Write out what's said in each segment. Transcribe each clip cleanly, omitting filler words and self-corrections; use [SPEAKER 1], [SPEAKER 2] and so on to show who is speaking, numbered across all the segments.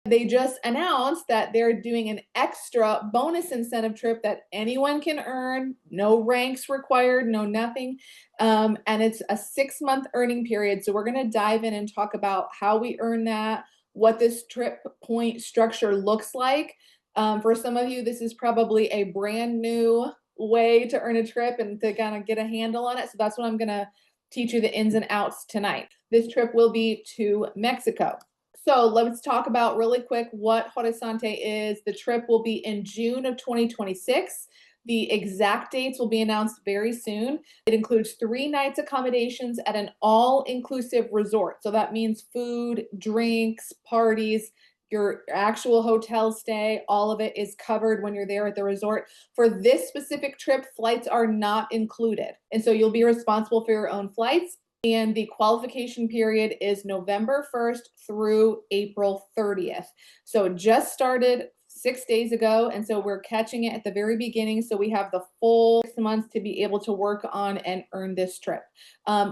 [SPEAKER 1] They just announced that they're doing an extra bonus incentive trip that anyone can earn, no ranks required, no nothing. And it's a 6-month earning period. So we're going to dive in and talk about how we earn that, what this trip point structure looks like. For some of you, this is probably a brand new way to earn a trip and to kind of get a handle on it. So that's what I'm going to teach you the ins and outs tonight. This trip will be to Mexico. So let's talk about really quick what Horizonte is. The trip will be in June of 2026. The exact dates will be announced very soon. It includes 3 nights accommodations at an all-inclusive resort. So that means food, drinks, parties, your actual hotel stay, all of it is covered when you're there at the resort. For this specific trip, flights are not included. And so you'll be responsible for your own flights. And the qualification period is November 1st through April 30th. So it just started 6 days ago. And so we're catching it at the very beginning. So we have the full 6 months to be able to work on and earn this trip.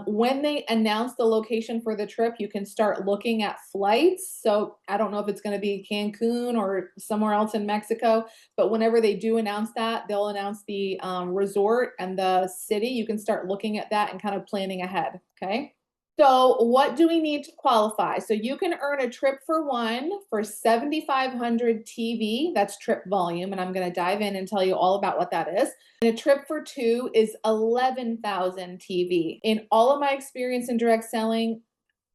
[SPEAKER 1] When they announce the location for the trip, you can start looking at flights. So I don't know if it's going to be Cancun or somewhere else in Mexico, but whenever they do announce that, they'll announce the resort and the city. You can start looking at that and kind of planning ahead. Okay. So what do we need to qualify? So you can earn a trip for one for 7,500 TV. That's trip volume. And I'm going to dive in and tell you all about what that is. And a trip for 2 is 11,000 TV. In all of my experience in direct selling,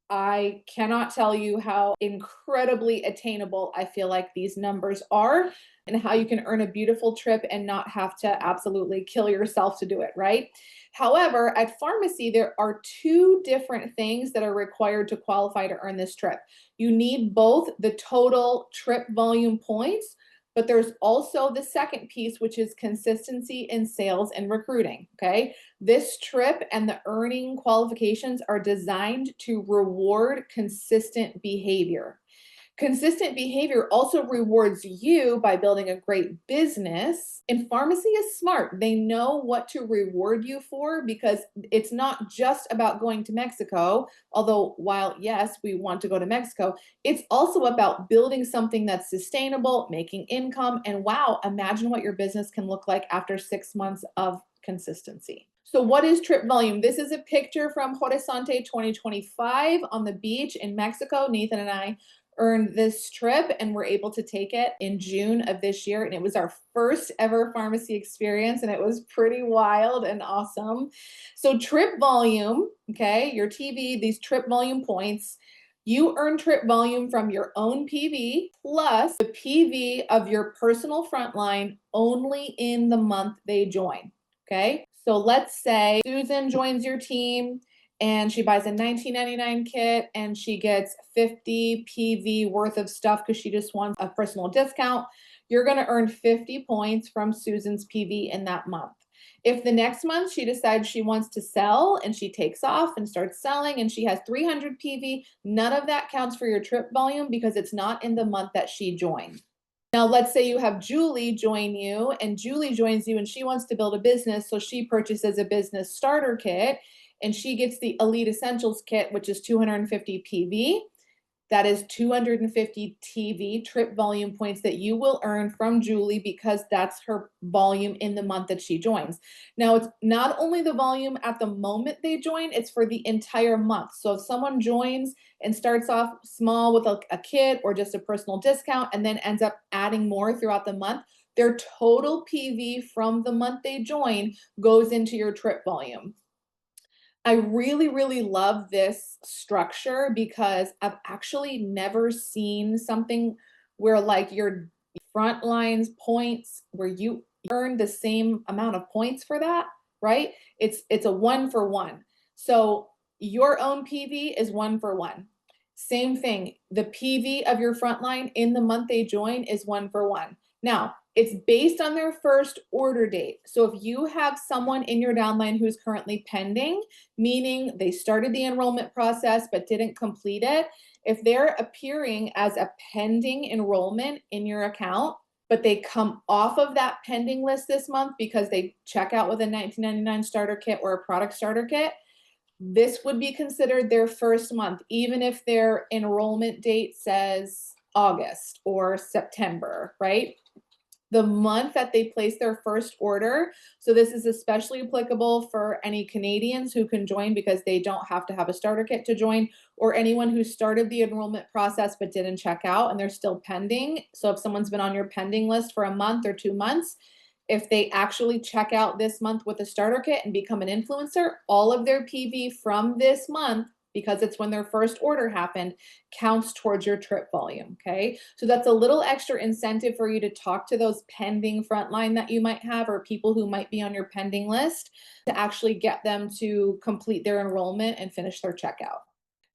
[SPEAKER 1] I cannot tell you how incredibly attainable I feel like these numbers are and how you can earn a beautiful trip and not have to absolutely kill yourself to do it, right? However, at Farmasi, there are 2 different things that are required to qualify to earn this trip. You need both the total trip volume points, but there's also the second piece, which is consistency in sales and recruiting, okay? This trip and the earning qualifications are designed to reward consistent behavior. Consistent behavior also rewards you by building a great business. And Farmasi is smart. They know what to reward you for because it's not just about going to Mexico. Although, while yes, we want to go to Mexico, it's also about building something that's sustainable, making income. And wow, imagine what your business can look like after 6 months of consistency. So what is trip volume? This is a picture from Horizonte 2025 on the beach in Mexico. Nathan and I earned this trip and were able to take it in June of this year. And it was our first ever Farmasi experience. And it was pretty wild and awesome. So trip volume, okay, your TV, these trip volume points, you earn trip volume from your own PV plus the PV of your personal frontline only in the month they join, okay? So let's say Susan joins your team and she buys a $19.99 kit and she gets 50 PV worth of stuff because she just wants a personal discount. You're going to earn 50 points from Susan's PV in that month. If the next month she decides she wants to sell and she takes off and starts selling and she has 300 PV, none of that counts for your trip volume because it's not in the month that she joined. Now, let's say you have Julie join you and Julie joins you and she wants to build a business. So she purchases a business starter kit and she gets the Elite Essentials kit, which is 250 PV. That is 250 TV trip volume points that you will earn from Julie because that's her volume in the month that she joins. Now, it's not only the volume at the moment they join, it's for the entire month. So if someone joins and starts off small with a kit or just a personal discount and then ends up adding more throughout the month, their total PV from the month they join goes into your trip volume. I really, really love this structure because I've actually never seen something where like your front lines points where you earn the same amount of points for that, right? It's a 1-for-1. So your own PV is 1-for-1. Same thing. The PV of your front line in the month they join is 1-for-1. Now, it's based on their first order date. So if you have someone in your downline who's currently pending, meaning they started the enrollment process but didn't complete it, if they're appearing as a pending enrollment in your account, but they come off of that pending list this month because they check out with a $19.99 starter kit or a product starter kit, this would be considered their first month, even if their enrollment date says August or September, right? The month that they place their first order. So this is especially applicable for any Canadians who can join because they don't have to have a starter kit to join, or anyone who started the enrollment process but didn't check out and they're still pending. So if someone's been on your pending list for a month or 2 months, if they actually check out this month with a starter kit and become an influencer, all of their PV from this month, because it's when their first order happened, counts towards your trip volume, okay? So that's a little extra incentive for you to talk to those pending frontline that you might have, or people who might be on your pending list, to actually get them to complete their enrollment and finish their checkout.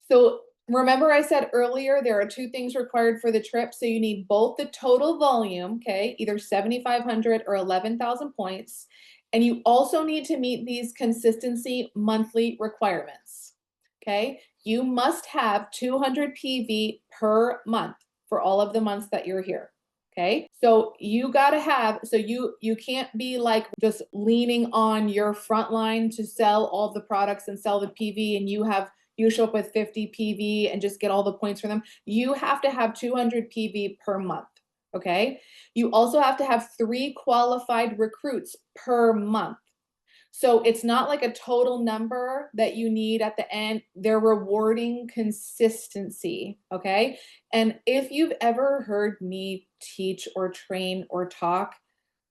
[SPEAKER 1] So remember I said earlier, there are 2 things required for the trip. So you need both the total volume, okay, either 7,500 or 11,000 points. And you also need to meet these consistency monthly requirements, okay? You must have 200 PV per month for all of the months that you're here. Okay, so you got to have, so you can't be like just leaning on your front line to sell all the products and sell the PV, and you show up with 50 PV and just get all the points for them. You have to have 200 PV per month. Okay, you also have to have 3 qualified recruits per month. So it's not like a total number that you need at the end. They're rewarding consistency, okay? And if you've ever heard me teach or train or talk,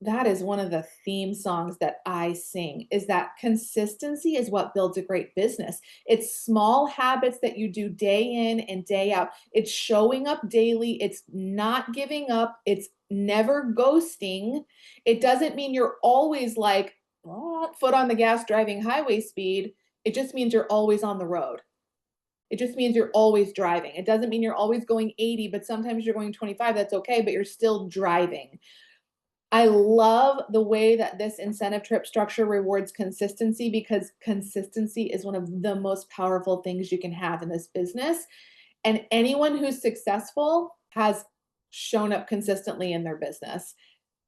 [SPEAKER 1] that is one of the theme songs that I sing, is that consistency is what builds a great business. It's small habits that you do day in and day out. It's showing up daily. It's not giving up. It's never ghosting. It doesn't mean you're always like, foot on the gas driving highway speed. It just means you're always on the road. It just means you're always driving. It doesn't mean you're always going 80, but sometimes you're going 25. That's okay, but you're still driving. I love the way that this incentive trip structure rewards consistency, because consistency is one of the most powerful things you can have in this business. And anyone who's successful has shown up consistently in their business.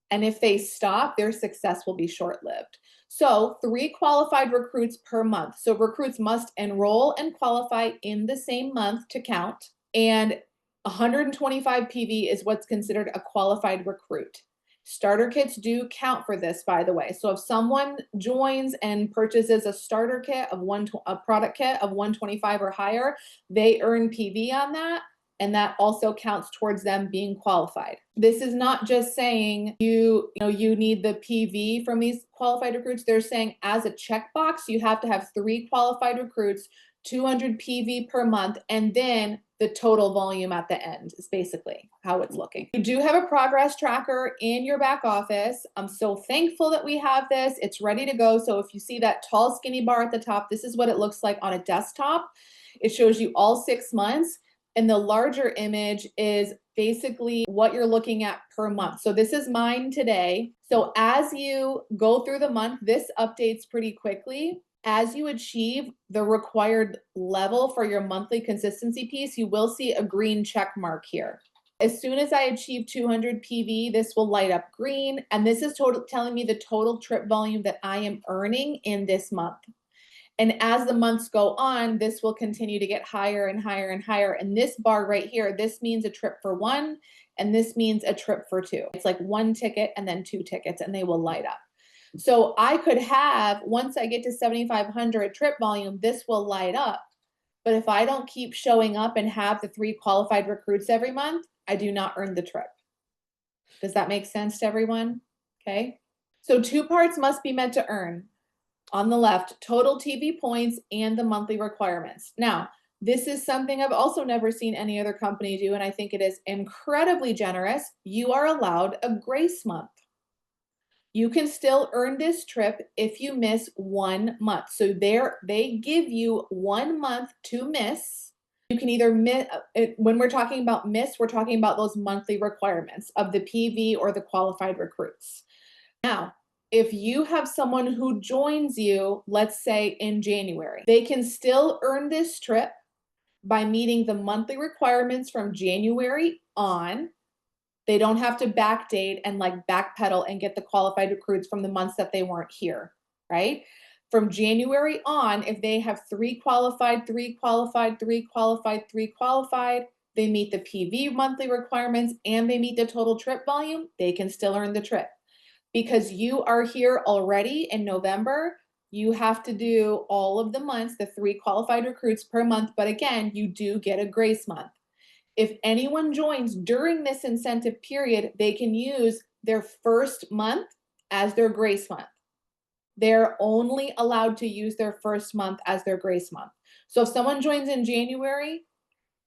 [SPEAKER 1] And if they stop, their success will be short-lived. So 3 qualified recruits per month. So recruits must enroll and qualify in the same month to count. And 125 PV is what's considered a qualified recruit. Starter kits do count for this, by the way. So if someone joins and purchases a starter kit of a product kit of 125 or higher, they earn PV on that. And that also counts towards them being qualified. This is not just saying you need the PV from these qualified recruits. They're saying as a checkbox, you have to have 3 qualified recruits, 200 PV per month, and then the total volume at the end is basically how it's looking. You do have a progress tracker in your back office. I'm so thankful that we have this. It's ready to go. So if you see that tall skinny bar at the top, this is what it looks like on a desktop. It shows you all 6 months. And the larger image is basically what you're looking at per month. So this is mine today. So as you go through the month, this updates pretty quickly. As you achieve the required level for your monthly consistency piece, you will see a green check mark here. As soon as I achieve 200 PV, this will light up green. And this is telling me the total trip volume that I am earning in this month. And as the months go on, this will continue to get higher and higher and higher. And this bar right here, this means a trip for 1, and this means a trip for 2. It's like 1 ticket and then 2 tickets, and they will light up. So I could have, once I get to 7,500 trip volume, this will light up. But if I don't keep showing up and have the 3 qualified recruits every month, I do not earn the trip. Does that make sense to everyone? Okay. So 2 parts must be met to earn. On the left, total TV points and the monthly requirements. Now, this is something I've also never seen any other company do, and I think it is incredibly generous. You are allowed a grace month. You can still earn this trip if you miss 1 month. So they give you 1 month to miss. You can either miss, when we're talking about miss, we're talking about those monthly requirements of the PV or the qualified recruits. Now, if you have someone who joins you, let's say in January, they can still earn this trip by meeting the monthly requirements from January on. They don't have to backdate and like backpedal and get the qualified recruits from the months that they weren't here, right? From January on, if they have 3 qualified, 3 qualified, 3 qualified, 3 qualified, they meet the PV monthly requirements, and they meet the total trip volume, they can still earn the trip. Because you are here already in November, you have to do all of the months, the 3 qualified recruits per month, but again, you do get a grace month. If anyone joins during this incentive period, they can use their first month as their grace month. They're only allowed to use their first month as their grace month. So if someone joins in January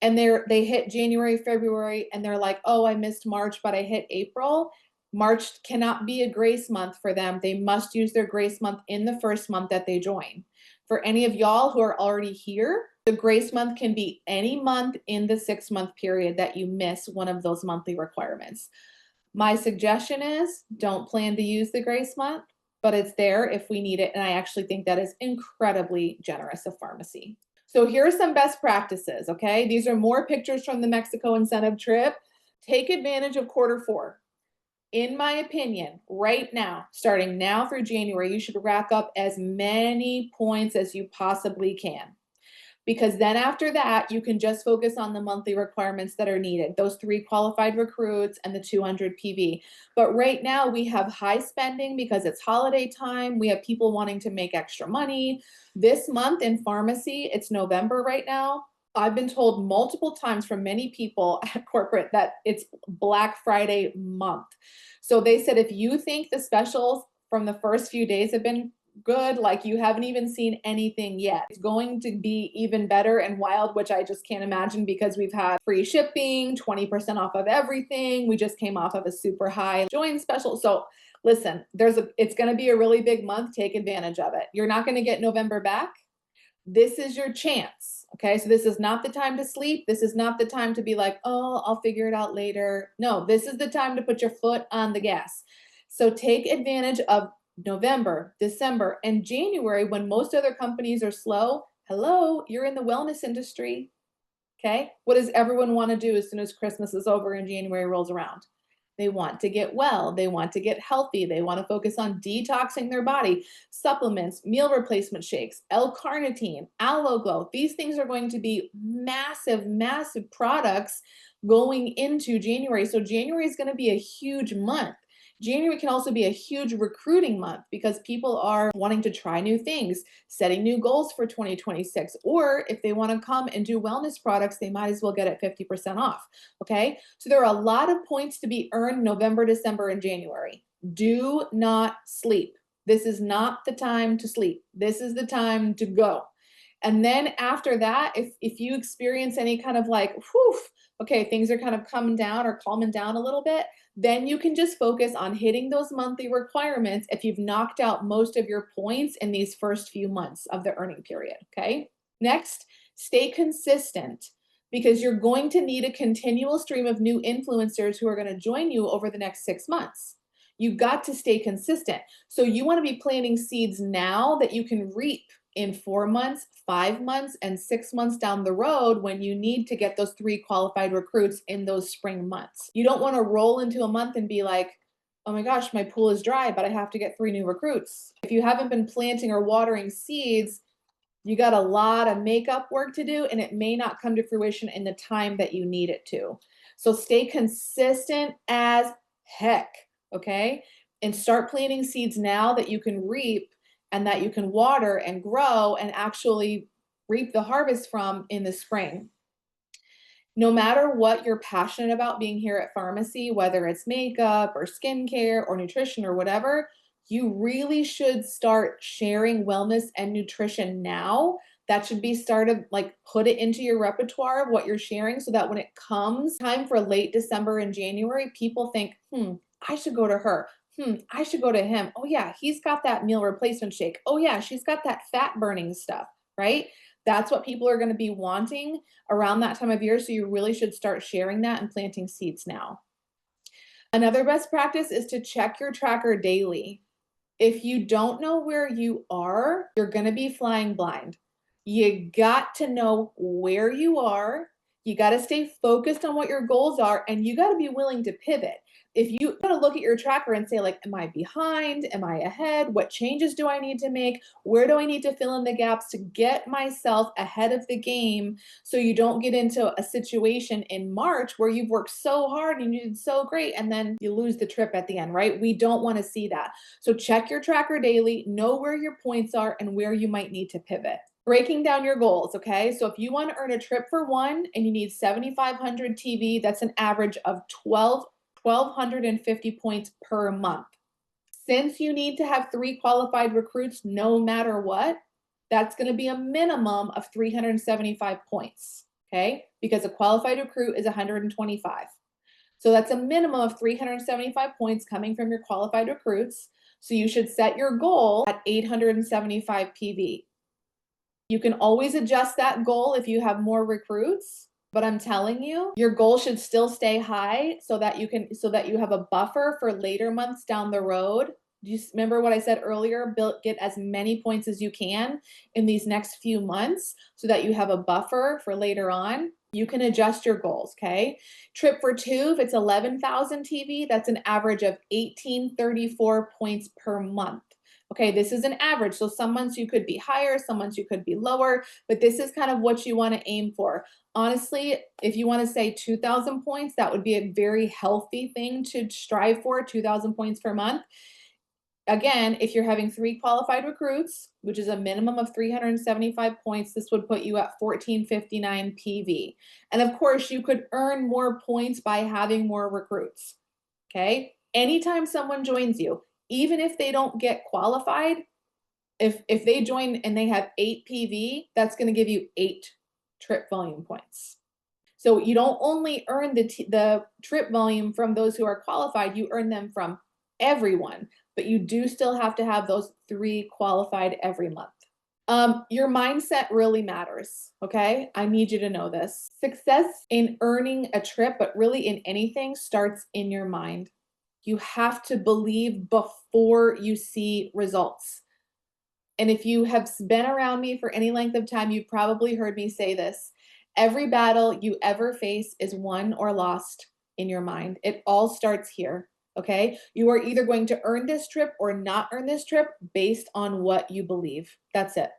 [SPEAKER 1] and they hit January, February, and they're like, oh, I missed March, but I hit April, March cannot be a grace month for them. They must use their grace month in the first month that they join. For any of y'all who are already here, the grace month can be any month in the 6-month period that you miss one of those monthly requirements. My suggestion is don't plan to use the grace month, but it's there if we need it. And I actually think that is incredibly generous of Farmasi. So here are some best practices, okay? These are more pictures from the Mexico incentive trip. Take advantage of Q4. In my opinion, right now, starting now through January, you should rack up as many points as you possibly can. Because then after that, you can just focus on the monthly requirements that are needed, those 3 qualified recruits and the 200 PV. But right now we have high spending because it's holiday time. We have people wanting to make extra money. This month in Farmasi, it's November right now. I've been told multiple times from many people at corporate that it's Black Friday month. So they said, if you think the specials from the first few days have been good, like you haven't even seen anything yet. It's going to be even better and wild, which I just can't imagine because we've had free shipping, 20% off of everything. We just came off of a super high join special. So listen, it's going to be a really big month. Take advantage of it. You're not going to get November back. This is your chance. Okay. So this is not the time to sleep. This is not the time to be like, oh, I'll figure it out later. No, this is the time to put your foot on the gas. So take advantage of November, December, and January when most other companies are slow. Hello, you're in the wellness industry. Okay. What does everyone want to do as soon as Christmas is over and January rolls around? They want to get well. They want to get healthy. They want to focus on detoxing their body. Supplements, meal replacement shakes, L-carnitine, aloe glow. These things are going to be massive, massive products going into January. So January is going to be a huge month. January can also be a huge recruiting month because people are wanting to try new things, setting new goals for 2026. Or if they want to come and do wellness products, they might as well get it 50% off. Okay. So there are a lot of points to be earned November, December, and January. Do not sleep. This is not the time to sleep. This is the time to go. And then after that, if you experience any kind of like, whew, okay, things are kind of coming down or calming down a little bit, then you can just focus on hitting those monthly requirements if you've knocked out most of your points in these first few months of the earning period, okay? Next, stay consistent because you're going to need a continual stream of new influencers who are going to join you over the next 6 months. You've got to stay consistent. So you want to be planting seeds now that you can reap in 4 months, 5 months, and 6 months down the road when you need to get those 3 qualified recruits in those spring months. You don't want to roll into a month and be like, oh my gosh, my pool is dry, but I have to get 3 new recruits. If you haven't been planting or watering seeds, you got a lot of makeup work to do, and it may not come to fruition in the time that you need it to. So stay consistent as heck, okay? And start planting seeds now that you can reap and that you can water and grow and actually reap the harvest from in the spring. No matter what you're passionate about being here at Farmasi, whether it's makeup or skincare or nutrition or whatever, you really should start sharing wellness and nutrition now. That should be started, like put it into your repertoire of what you're sharing so that when it comes time for late December and January, people think, I should go to her. I should go to him. Oh yeah, he's got that meal replacement shake. Oh yeah, she's got that fat burning stuff, right? That's what people are going to be wanting around that time of year. So you really should start sharing that and planting seeds now. Another best practice is to check your tracker daily. If you don't know where you are, you're going to be flying blind. You got to know where you are You got to stay focused on what your goals are, and you got to be willing to pivot. If you got to look at your tracker and say, like, am I behind? Am I ahead? What changes do I need to make? Where do I need to fill in the gaps to get myself ahead of the game so you don't get into a situation in March where you've worked so hard and you did so great and then you lose the trip at the end, right? We don't want to see that. So check your tracker daily, know where your points are and where you might need to pivot. Breaking down your goals, okay? So if you want to earn a trip for one and you need 7,500 TV, that's an average of 1,250 points per month. Since you need to have 3 qualified recruits no matter what, that's going to be a minimum of 375 points, okay? Because a qualified recruit is 125. So that's a minimum of 375 points coming from your qualified recruits. So you should set your goal at 875 PV. You can always adjust that goal if you have more recruits, but I'm telling you, your goal should still stay high so that you have a buffer for later months down the road. Do you remember what I said earlier? Get as many points as you can in these next few months so that you have a buffer for later on. You can adjust your goals, okay? Trip for two, if it's 11,000 TV, that's an average of 1,834 points per month. Okay, this is an average. So some months you could be higher, some months you could be lower, but this is kind of what you want to aim for. Honestly, if you want to say 2,000 points, that would be a very healthy thing to strive for, 2,000 points per month. Again, if you're having 3 qualified recruits, which is a minimum of 375 points, this would put you at 1,459 PV. And of course, you could earn more points by having more recruits. Okay? Anytime someone joins you, even if they don't get qualified, if they join and they have 8 PV, that's going to give you 8 trip volume points. So you don't only earn the trip volume from those who are qualified, you earn them from everyone, but you do still have to have those 3 qualified every month. Your mindset really matters, okay? I need you to know this. Success in earning a trip, but really in anything, starts in your mind. You have to believe before you see results. And if you have been around me for any length of time, you've probably heard me say this. Every battle you ever face is won or lost in your mind. It all starts here, okay? You are either going to earn this trip or not earn this trip based on what you believe. That's it.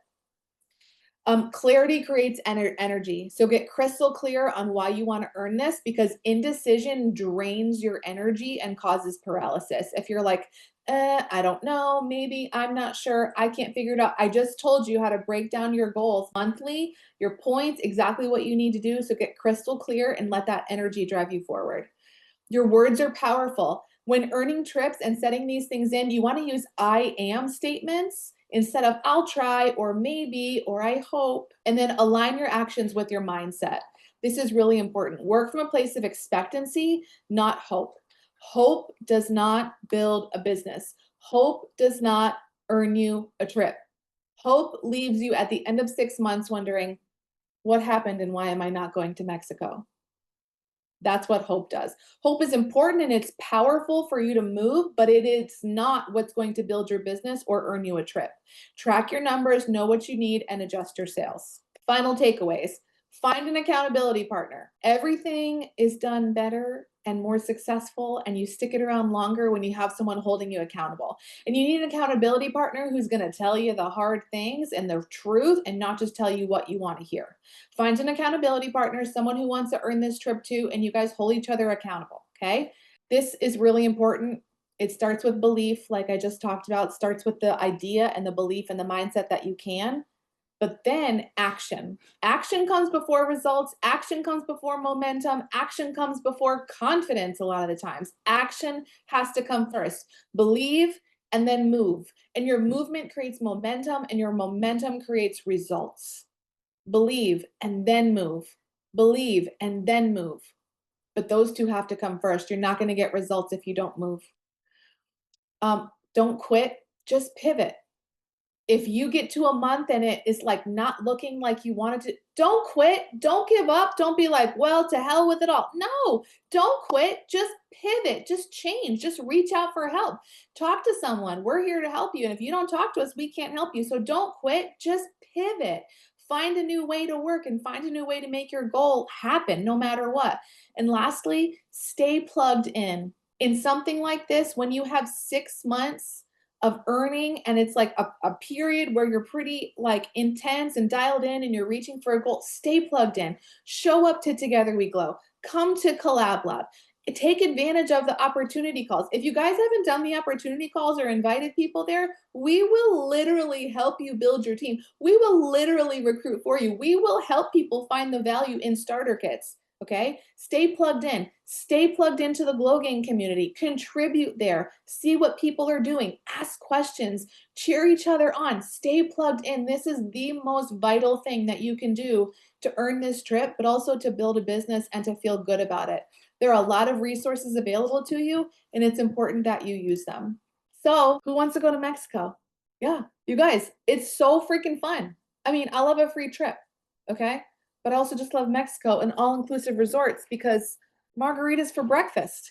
[SPEAKER 1] Clarity creates energy. So get crystal clear on why you want to earn this, because indecision drains your energy and causes paralysis. If you're like, I don't know, maybe, I'm not sure, I can't figure it out. I just told you how to break down your goals monthly, your points, exactly what you need to do. So get crystal clear and let that energy drive you forward. Your words are powerful. When earning trips and setting these things in, you want to use I am statements instead of I'll try or maybe or I hope, and then align your actions with your mindset. This is really important. Work from a place of expectancy, not hope. Hope does not build a business. Hope does not earn you a trip. Hope leaves you at the end of 6 months wondering, what happened and why am I not going to Mexico? That's what hope does. Hope is important and it's powerful for you to move, but it is not what's going to build your business or earn you a trip. Track your numbers, know what you need, and adjust your sales. Final takeaways. Find an accountability partner. Everything is done better and more successful, and you stick it around longer when you have someone holding you accountable. And you need an accountability partner who's going to tell you the hard things and the truth and not just tell you what you want to hear. Find an accountability partner, someone who wants to earn this trip too, and you guys hold each other accountable, okay? This is really important. It starts with belief, like I just talked about. It starts with the idea and the belief and the mindset that you can. But then action. Action comes before results. Action comes before momentum. Action comes before confidence a lot of the times. Action has to come first. Believe and then move. And your movement creates momentum, and your momentum creates results. Believe and then move. Believe and then move. But those two have to come first. You're not going to get results if you don't move. Don't quit, just pivot. If you get to a month and it is like not looking like you wanted to, don't quit. Don't give up. Don't be like, well, to hell with it all. No, don't quit. Just pivot. Just change. Just reach out for help. Talk to someone. We're here to help you. And if you don't talk to us, we can't help you. So don't quit. Just pivot. Find a new way to work and find a new way to make your goal happen no matter what. And lastly, stay plugged in something like this. When you have 6 months of earning and it's like a period where you're pretty like intense and dialed in and you're reaching for a goal, stay plugged in. Show up to Together We Glow. Come to Collab Lab. Take advantage of the opportunity calls. If you guys haven't done the opportunity calls or invited people there, we will literally help you build your team. We will literally recruit for you. We will help people find the value in starter kits. Okay, stay plugged in. Stay plugged into the Glow Gang community. Contribute there. See what people are doing. Ask questions. Cheer each other on. Stay plugged in. This is the most vital thing that you can do to earn this trip, but also to build a business and to feel good about it. There are a lot of resources available to you, and it's important that you use them. So, who wants to go to Mexico? Yeah, you guys, it's so freaking fun. I mean, I love a free trip, okay? But I also just love Mexico and all inclusive resorts because margaritas for breakfast.